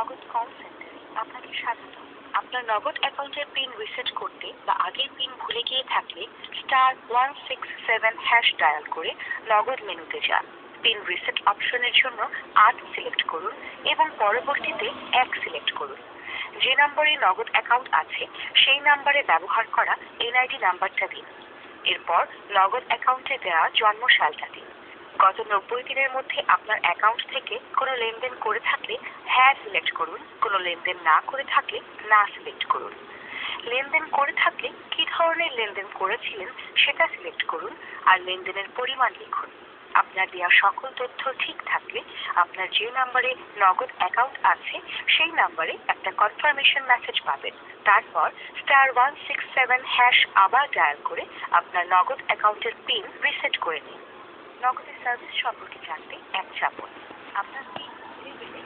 নগদ কল সেন্টারে আপনাকে স্বাগত। আপনার নগদ অ্যাকাউন্টের পিন রিসেট করতে বা আগের পিন ভুলে গিয়ে থাকলে *167# ডায়াল করে নগদ মেনুতে যান। পিন রিসেট অপশনের জন্য ৮ সিলেক্ট করুন এবং পরবর্তীতে ১ সিলেক্ট করুন। যে নম্বরে নগদ অ্যাকাউন্ট আছে সেই নম্বরে ব্যবহার করা এনআইডি নাম্বারটা দিন। এরপর নগদ অ্যাকাউন্টে দেওয়া জন্ম সালটা দিন। গত ৯০ দিনের মধ্যে আপনার অ্যাকাউন্ট থেকে কোনো লেনদেন করে থাকলে হ্যাঁ সিলেক্ট করুন, কোনো লেনদেন না করে থাকলে না সিলেক্ট করুন। লেনদেন করে থাকলে কি ধরনের লেনদেন করেছিলেন সেটা সিলেক্ট করুন আর লেনদেনের পরিমাণ লিখুন। আপনার দেওয়া সকল তথ্য ঠিক থাকলে আপনার যে নম্বরে নগদ অ্যাকাউন্ট আছে সেই নম্বরে একটা কনফার্মেশন মেসেজ পাবেন। তারপর *167# আবার ডায়াল করে আপনার নগদ অ্যাকাউন্টের পিন রিসেট করে নিন। নগদের সার্ভিস সম্পর্কে জানতে এক চাপুন। আপনার পিন ভুলে গেলে